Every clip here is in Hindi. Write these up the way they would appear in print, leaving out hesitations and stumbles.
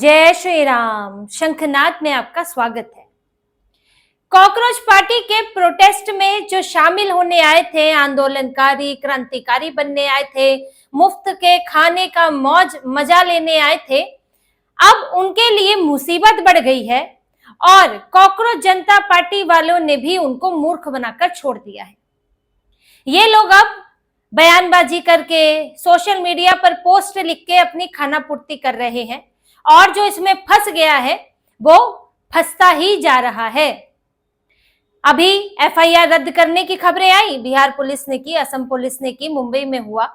जय श्री राम। शंखनाद में आपका स्वागत है। कॉकरोच पार्टी के प्रोटेस्ट में जो शामिल होने आए थे, आंदोलनकारी क्रांतिकारी बनने आए थे, मुफ्त के खाने का मौज मजा लेने आए थे, अब उनके लिए मुसीबत बढ़ गई है और कॉकरोच जनता पार्टी वालों ने भी उनको मूर्ख बनाकर छोड़ दिया है। ये लोग अब बयानबाजी करके सोशल मीडिया पर पोस्ट लिख के अपनी खानापूर्ति कर रहे हैं और जो इसमें फंस गया है वो फंसता ही जा रहा है। अभी एफआईआर रद्द करने की खबरें आई, बिहार पुलिस ने की, असम पुलिस ने की, मुंबई में हुआ,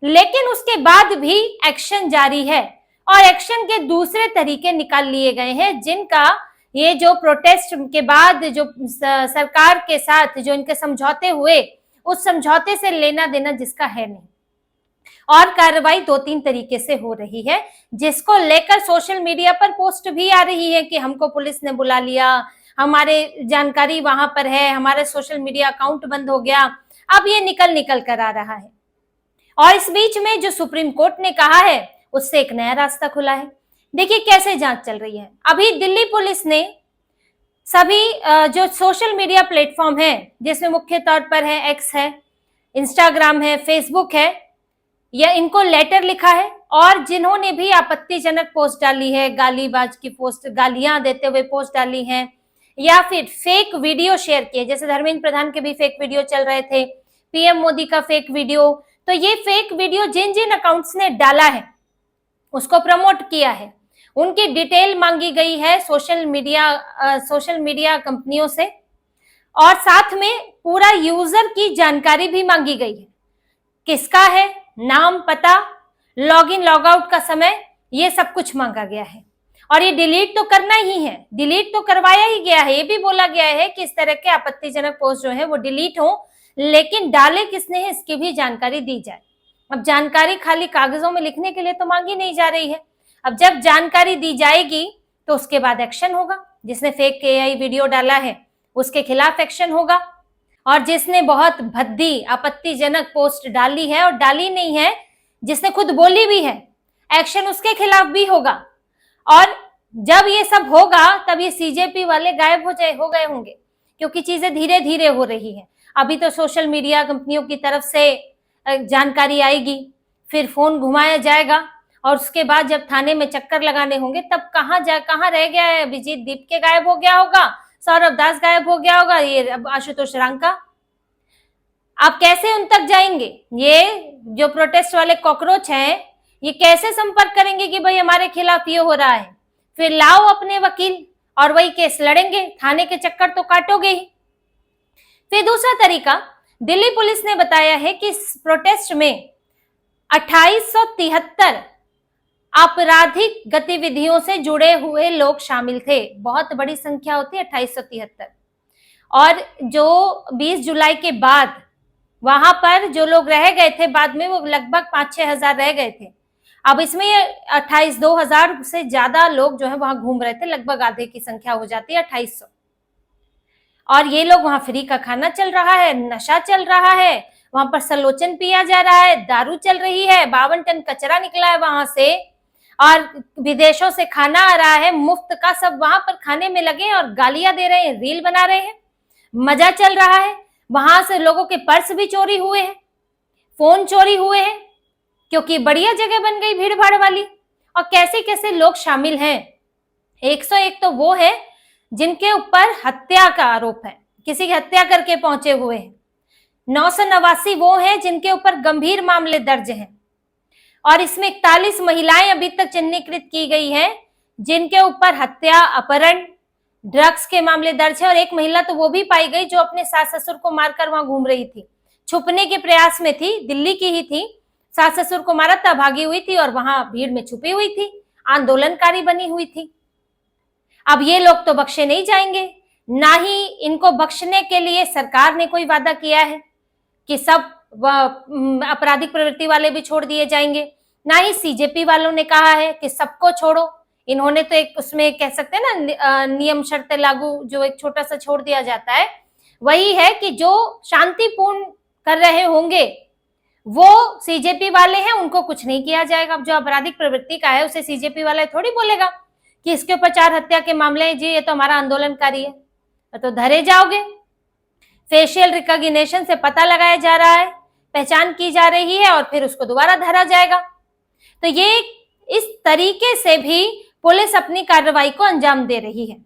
लेकिन उसके बाद भी एक्शन जारी है और एक्शन के दूसरे तरीके निकाल लिए गए हैं, जिनका ये जो प्रोटेस्ट के बाद जो सरकार के साथ जो इनके समझौते हुए, उस समझौते से लेना देना जिसका है नहीं। और कार्रवाई 2-3 तरीके से हो रही है, जिसको लेकर सोशल मीडिया पर पोस्ट भी आ रही है कि हमको पुलिस ने बुला लिया, हमारे जानकारी वहां पर है, हमारे सोशल मीडिया अकाउंट बंद हो गया। अब ये निकल कर आ रहा है और इस बीच में जो सुप्रीम कोर्ट ने कहा है उससे एक नया रास्ता खुला है। देखिए कैसे जांच चल रही है। अभी दिल्ली पुलिस ने सभी जो सोशल मीडिया प्लेटफॉर्म है, जिसमें मुख्य तौर पर है एक्स है, इंस्टाग्राम है, फेसबुक है, या इनको लेटर लिखा है और जिन्होंने भी आपत्तिजनक पोस्ट डाली है, गालीबाज की पोस्ट, गालियां देते हुए पोस्ट डाली हैं, या फिर फेक वीडियो शेयर किए, जैसे धर्मेंद्र प्रधान के भी फेक वीडियो चल रहे थे, पीएम मोदी का फेक वीडियो, तो ये फेक वीडियो जिन जिन अकाउंट्स ने डाला है, उसको प्रमोट किया है, उनकी डिटेल मांगी गई है सोशल मीडिया कंपनियों से और साथ में पूरा यूजर की जानकारी भी मांगी गई है। किसका है, नाम, पता, लॉगिन लॉगआउट का समय, ये सब कुछ मांगा गया है और ये डिलीट तो करना ही है, डिलीट तो करवाया ही गया है। ये भी बोला गया है कि इस तरह के आपत्तिजनक पोस्ट जो है वो डिलीट हो, लेकिन डाले किसने है इसकी भी जानकारी दी जाए। अब जानकारी खाली कागजों में लिखने के लिए तो मांगी नहीं जा रही है। अब जब जानकारी दी जाएगी तो उसके बाद एक्शन होगा। जिसने फेक एआई वीडियो डाला है उसके खिलाफ एक्शन होगा और जिसने बहुत भद्दी आपत्तिजनक पोस्ट डाली है और डाली नहीं है, जिसने खुद बोली भी है, एक्शन उसके खिलाफ भी होगा। और जब ये सब होगा तब ये सीजेपी वाले गायब हो गए होंगे, क्योंकि चीजें धीरे धीरे हो रही है। अभी तो सोशल मीडिया कंपनियों की तरफ से जानकारी आएगी, फिर फोन घुमाया जाएगा और उसके बाद जब थाने में चक्कर लगाने होंगे तब कहाँ रह गया है अभिजीत दीपके, गायब हो गया होगा, सौरभ दास गायब हो गया होगा, ये आशुतोष रांका। आप कैसे उन तक जाएंगे? ये जो प्रोटेस्ट वाले कॉकरोच हैं, ये कैसे संपर्क करेंगे कि भाई हमारे खिलाफ ये हो रहा है? फिर लाओ अपने वकील और वही केस लड़ेंगे, थाने के चक्कर तो काटोगे ही। फिर दूसरा तरीका, दिल्ली पुलिस ने बताया है कि इस प्रोटेस्ट में 2873 आपराधिक गतिविधियों से जुड़े हुए लोग शामिल थे। बहुत बड़ी संख्या होती है 2873। और जो 20 जुलाई के बाद वहां पर जो लोग रह गए थे बाद में, वो लगभग 5-6 हजार रह गए थे। अब इसमें 2,000 से ज्यादा लोग जो है वहां घूम रहे थे, लगभग आधे की संख्या हो जाती है 2800। और ये लोग वहां फ्री का खाना चल रहा है, नशा चल रहा है, वहां पर सलोचन पिया जा रहा है, दारू चल रही है, 52 टन कचरा निकला है वहां से और विदेशों से खाना आ रहा है मुफ्त का, सब वहां पर खाने में लगे और गालियां दे रहे हैं, रील बना रहे हैं, मजा चल रहा है। वहां से लोगों के पर्स भी चोरी हुए हैं, फोन चोरी हुए हैं, क्योंकि बढ़िया जगह बन गई भीड़ भाड़ वाली। और कैसे कैसे लोग शामिल हैं। 101 तो वो है जिनके ऊपर हत्या का आरोप है, किसी की हत्या करके पहुंचे हुए हैं। 989 वो हैं जिनके ऊपर गंभीर मामले दर्ज हैं और इसमें 41 महिलाएं अभी तक चिन्हीकृत की गई हैं जिनके ऊपर हत्या, अपहरण, ड्रग्स के मामले दर्ज है। और एक महिला तो वो भी पाई गई जो अपने सास ससुर को मारकर वहां घूम रही थी, छुपने के प्रयास में थी, दिल्ली की ही थी, सास ससुर को मारा था, भागी हुई थी और वहां भीड़ में छुपी हुई थी, आंदोलनकारी बनी हुई थी। अब ये लोग तो बख्शे नहीं जाएंगे, ना ही इनको बख्शने के लिए सरकार ने कोई वादा किया है कि सब आपराधिक प्रवृत्ति वाले भी छोड़ दिए जाएंगे, ना ही सीजेपी वालों ने कहा है कि सबको छोड़ो। इन्होंने तो एक उसमें कह सकते हैं ना, नियम शर्त लागू जो एक छोटा सा छोड़ दिया जाता है, वही है कि जो शांतिपूर्ण कर रहे होंगे वो सीजेपी वाले हैं, उनको कुछ नहीं किया जाएगा। अब जो आपराधिक प्रवृत्ति का है उसे सीजेपी वाले थोड़ी बोलेगा कि इसके ऊपर 4 हत्या के मामले हैं जी, ये तो हमारा आंदोलनकारी है, तो धरे जाओगे। फेशियल रिकॉग्निशन से पता लगाया जा रहा है, पहचान की जा रही है और फिर उसको दोबारा धरा जाएगा। तो ये इस तरीके से भी पुलिस अपनी कार्रवाई को अंजाम दे रही है।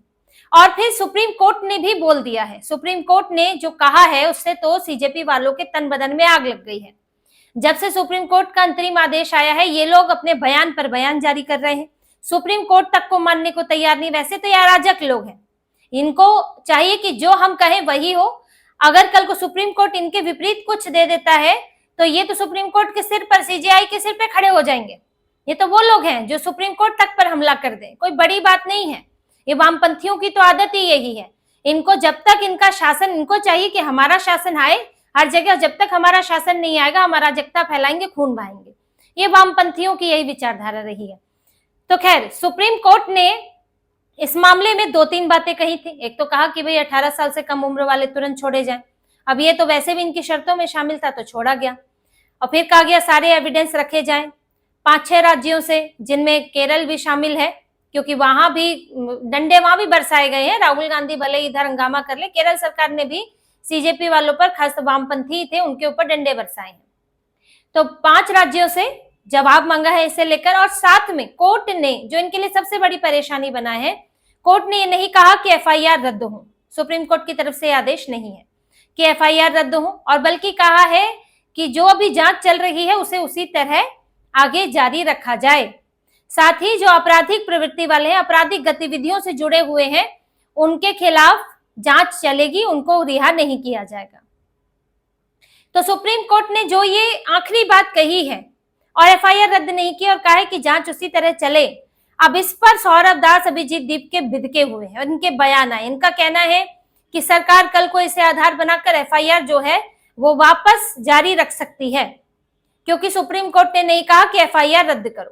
और फिर सुप्रीम कोर्ट ने भी बोल दिया है, सुप्रीम कोर्ट ने जो कहा है उससे तो सीजेपी वालों के तन बदन में आग लग गई है। जब से सुप्रीम कोर्ट का अंतरिम आदेश आया है, ये लोग अपने बयान पर बयान जारी कर रहे हैं, सुप्रीम कोर्ट तक को मानने को तैयार नहीं। वैसे तो ये अराजक लोग हैं, इनको चाहिए कि जो हम कहें वही हो। अगर कल को सुप्रीम कोर्ट इनके विपरीत कुछ दे देता है तो ये तो सुप्रीम कोर्ट के सिर पर, सीजेआई के सिर पे खड़े हो जाएंगे। ये तो वो लोग हैं जो सुप्रीम कोर्ट तक पर हमला कर दें, कोई बड़ी बात नहीं है। ये वामपंथियों की तो आदत ही यही है, इनको जब तक इनका शासन, इनको चाहिए कि हमारा शासन आए हर जगह, जब तक हमारा शासन नहीं आएगा हम अराजकता फैलाएंगे, खून बहाएंगे। ये वामपंथियों की यही विचारधारा रही है। तो खैर, सुप्रीम कोर्ट ने इस मामले में 2-3 बातें कही थी। एक तो कहा कि भाई 18 साल से कम उम्र वाले तुरंत छोड़े जाएं। अब ये तो वैसे भी इनकी शर्तों में शामिल था तो छोड़ा गया। और फिर कहा गया सारे एविडेंस रखे जाएं 5-6 राज्यों से, जिनमें केरल भी शामिल है, क्योंकि वहां भी डंडे वहां भी बरसाए गए हैं। राहुल गांधी भले इधर हंगामा कर ले, केरल सरकार ने भी सीजेपी वालों पर, खास वामपंथी थे उनके ऊपर डंडे बरसाए हैं। तो 5 राज्यों से जवाब मांगा है इसे लेकर। और साथ में कोर्ट ने, जो इनके लिए सबसे बड़ी परेशानी बना है, कोर्ट ने ये नहीं कहा कि एफआईआर रद्द हो। सुप्रीम कोर्ट की तरफ से आदेश नहीं है कि एफआईआर रद्द हो, और बल्कि कहा है कि जो अभी जांच चल रही है उसे उसी तरह आगे जारी रखा जाए। साथ ही जो आपराधिक प्रवृत्ति वाले हैं, आपराधिक गतिविधियों से जुड़े हुए हैं, उनके खिलाफ जांच चलेगी, उनको रिहा नहीं किया जाएगा। तो सुप्रीम कोर्ट ने जो ये आखिरी बात कही है और एफआईआर रद्द नहीं की और कहा है कि जांच उसी तरह चले, अब इस पर सौरभ दास, अभिजीत दीप के बिदके हुए हैं, इनके बयान आए। इनका कहना है कि सरकार कल को इसे आधार बनाकर एफआईआर जो है वो वापस जारी रख सकती है, क्योंकि सुप्रीम कोर्ट ने नहीं कहा कि एफआईआर रद्द करो।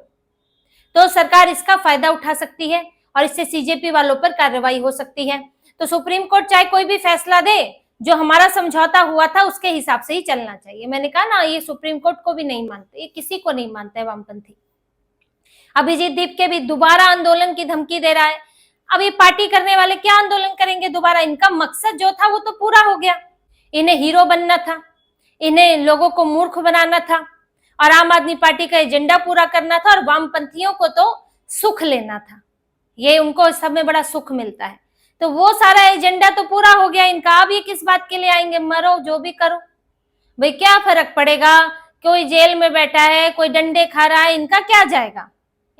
तो सरकार इसका फायदा उठा सकती है और इससे सीजेपी वालों पर कार्रवाई हो सकती है। तो सुप्रीम कोर्ट चाहे कोई भी फैसला दे, जो हमारा समझौता हुआ था उसके हिसाब से ही चलना चाहिए। मैंने कहा ना, ये सुप्रीम कोर्ट को भी नहीं मानते, ये किसी को नहीं मानते है वामपंथी। अभिजीत दीप के भी दोबारा आंदोलन की धमकी दे रहा है। अब ये पार्टी करने वाले क्या आंदोलन करेंगे दोबारा? इनका मकसद जो था वो तो पूरा हो गया। इन्हें हीरो बनना था, इन्हें लोगों को मूर्ख बनाना था, और आम आदमी पार्टी का एजेंडा पूरा करना था, और वामपंथियों को तो सुख लेना था। ये उनको सब में बड़ा सुख मिलता है, तो वो सारा एजेंडा तो पूरा हो गया इनका। अब ये किस बात के लिए आएंगे? मरो, जो भी करो भाई, क्या फर्क पड़ेगा? कोई जेल में बैठा है, कोई डंडे खा रहा है, इनका क्या जाएगा?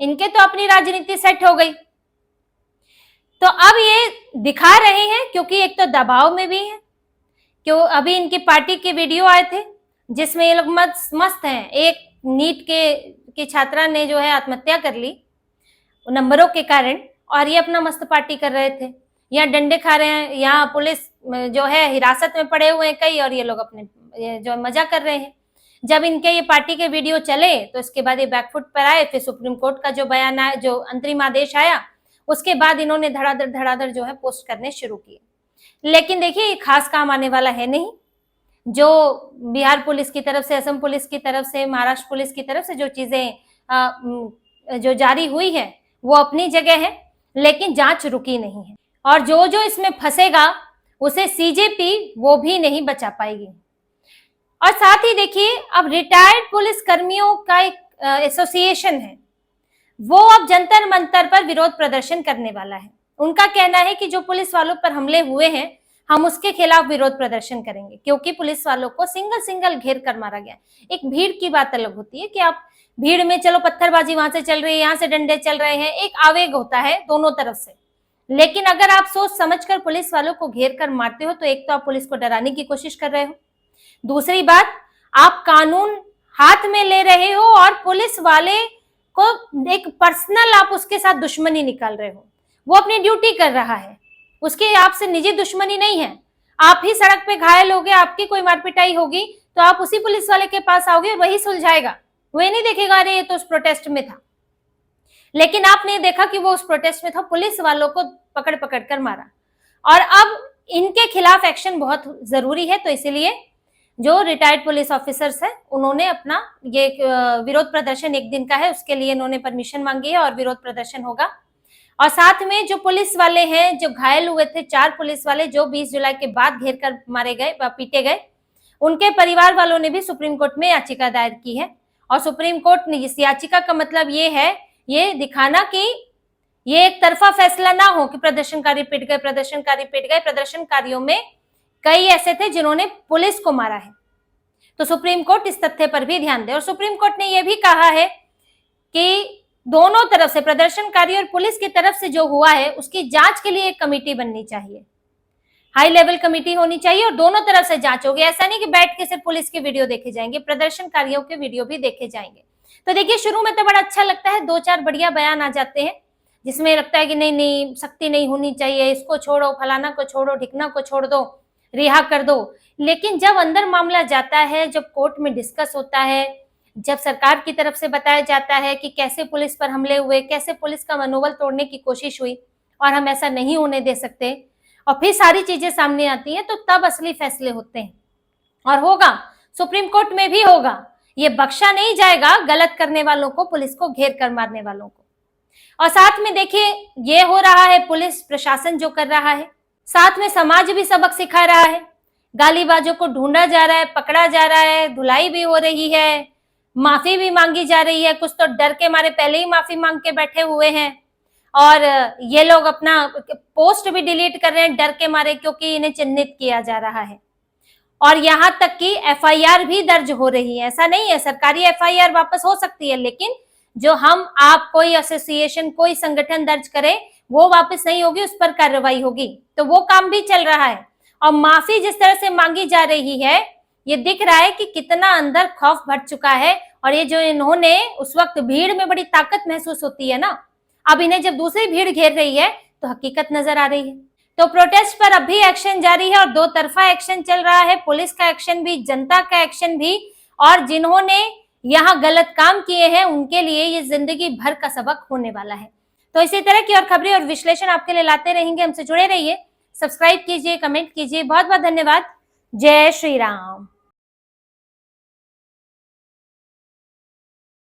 इनके तो अपनी राजनीति सेट हो गई। तो अब ये दिखा रहे हैं, क्योंकि एक तो दबाव में भी है, क्यों अभी इनकी पार्टी के वीडियो आए थे जिसमें ये लोग मस्त हैं। एक नीट की छात्रा ने जो है आत्महत्या कर ली नंबरों के कारण, और ये अपना मस्त पार्टी कर रहे थे। यहाँ डंडे खा रहे हैं, यहाँ पुलिस जो है हिरासत में पड़े हुए हैं कई, और ये लोग अपने जो मजा कर रहे हैं। जब इनके ये पार्टी के वीडियो चले तो इसके बाद ये बैकफुट पर आए। फिर सुप्रीम कोर्ट का जो बयान आया, जो अंतरिम आदेश आया, उसके बाद इन्होंने धड़ाधड़ जो है पोस्ट करने शुरू किए। लेकिन देखिए, खास काम आने वाला है नहीं। जो बिहार पुलिस की तरफ से, असम पुलिस की तरफ से, महाराष्ट्र पुलिस की तरफ से जो चीजें जो जारी हुई है वो अपनी जगह है, लेकिन जांच रुकी नहीं है। और जो जो इसमें फंसेगा उसे सीजेपी वो भी नहीं बचा पाएगी। और साथ ही देखिए, अब रिटायर्ड पुलिस कर्मियों का एक एसोसिएशन है, वो अब जंतर मंतर पर विरोध प्रदर्शन करने वाला है। उनका कहना है कि जो पुलिस वालों पर हमले हुए हैं, हम उसके खिलाफ विरोध प्रदर्शन करेंगे, क्योंकि पुलिस वालों को सिंगल घेर कर मारा गया। एक भीड़ की बात अलग होती है कि आप भीड़ में, चलो पत्थरबाजी वहां से चल रही है, यहाँ से डंडे चल रहे हैं, एक आवेग होता है दोनों तरफ से। लेकिन अगर आप सोच समझकर पुलिस वालों को घेर कर मारते हो, तो एक तो आप पुलिस को डराने की कोशिश कर रहे हो, दूसरी बात आप कानून हाथ में ले रहे हो, और पुलिस वाले को एक पर्सनल आप उसके साथ दुश्मनी निकाल रहे हो। वो अपनी ड्यूटी कर रहा है, उसकी आपसे निजी दुश्मनी नहीं है। आप ही सड़क पे घायल होगे, आपकी कोई मारपिटाई होगी, तो आप उसी पुलिस वाले के पास आओगे, वही सुलझाएगा। वो ये नहीं देखेगा अरे ये तो उस प्रोटेस्ट में था। लेकिन आपने देखा कि वो उस प्रोटेस्ट में था, पुलिस वालों को पकड़ कर मारा। और अब इनके खिलाफ एक्शन बहुत जरूरी है, तो इसीलिए जो रिटायर्ड पुलिस ऑफिसर्स हैं उन्होंने अपना ये विरोध प्रदर्शन 1 दिन का है, उसके लिए इन्होंने परमिशन मांगी है और विरोध प्रदर्शन होगा। और साथ में जो पुलिस वाले हैं, जो घायल हुए थे 4 पुलिस वाले जो 20 जुलाई के बाद घेर कर मारे गए, पीटे गए, उनके परिवार वालों ने भी सुप्रीम कोर्ट में याचिका दायर की है। और सुप्रीम कोर्ट ने इस याचिका का मतलब ये है, ये दिखाना कि ये एक तरफा फैसला ना हो कि प्रदर्शनकारी पिट गए, प्रदर्शनकारी पिट गए। प्रदर्शनकारियों में कई ऐसे थे जिन्होंने पुलिस को मारा है। तो सुप्रीम कोर्ट इस तथ्य पर भी ध्यान दे। और सुप्रीम कोर्ट ने यह भी कहा है कि दोनों तरफ से, प्रदर्शनकारी और पुलिस की तरफ से जो हुआ है उसकी जांच के लिए एक कमेटी बननी चाहिए, हाई लेवल कमेटी होनी चाहिए और दोनों तरफ से जांच होगी। ऐसा नहीं कि बैठ के सिर्फ पुलिस के वीडियो देखे जाएंगे, प्रदर्शनकारियों के वीडियो भी देखे जाएंगे। तो देखिए, शुरू में तो बड़ा अच्छा लगता है, 2-4 बढ़िया बयान आ जाते हैं जिसमें लगता है कि नहीं नहीं सख्ती नहीं होनी चाहिए, इसको छोड़ो, फलाना को छोड़ो, ढिकना को छोड़ दो, रिहा कर दो। लेकिन जब अंदर मामला जाता है, जब कोर्ट में डिस्कस होता है, जब सरकार की तरफ से बताया जाता है कि कैसे पुलिस पर हमले हुए, कैसे पुलिस का मनोबल तोड़ने की कोशिश हुई और हम ऐसा नहीं होने दे सकते, और फिर सारी चीजें सामने आती हैं, तो तब असली फैसले होते हैं। और होगा, सुप्रीम कोर्ट में भी होगा। ये बख्शा नहीं जाएगा गलत करने वालों को, पुलिस को घेर कर मारने वालों को। और साथ में देखिए, ये हो रहा है पुलिस प्रशासन जो कर रहा है, साथ में समाज भी सबक सिखा रहा है। गालीबाजों को ढूंढा जा रहा है, पकड़ा जा रहा है, धुलाई भी हो रही है, माफी भी मांगी जा रही है। कुछ तो डर के मारे पहले ही माफी मांग के बैठे हुए हैं और ये लोग अपना पोस्ट भी डिलीट कर रहे हैं डर के मारे, क्योंकि इन्हें चिन्हित किया जा रहा है। और यहां तक कि एफआईआर भी दर्ज हो रही है। ऐसा नहीं है, सरकारी एफआईआर वापस हो सकती है, लेकिन जो हम आप कोई एसोसिएशन, कोई संगठन दर्ज करे वो वापस नहीं होगी, उस पर कार्रवाई होगी। तो वो काम भी चल रहा है। और माफी जिस तरह से मांगी जा रही है, ये दिख रहा है कि कितना अंदर खौफ भर चुका है। और ये जो इन्होंने, उस वक्त भीड़ में बड़ी ताकत महसूस होती है ना, अब इन्हें जब दूसरी भीड़ घेर रही है तो हकीकत नजर आ रही है। तो प्रोटेस्ट पर अब भी एक्शन जारी है और 2 तरफा एक्शन चल रहा है, पुलिस का एक्शन भी, जनता का एक्शन भी। और जिन्होंने यहाँ गलत काम किए हैं उनके लिए ये जिंदगी भर का सबक होने वाला है। तो इसी तरह की और खबरें और विश्लेषण आपके लिए लाते रहेंगे, हमसे जुड़े रहिए, सब्सक्राइब कीजिए, कमेंट कीजिए। बहुत बहुत धन्यवाद। जय श्री राम।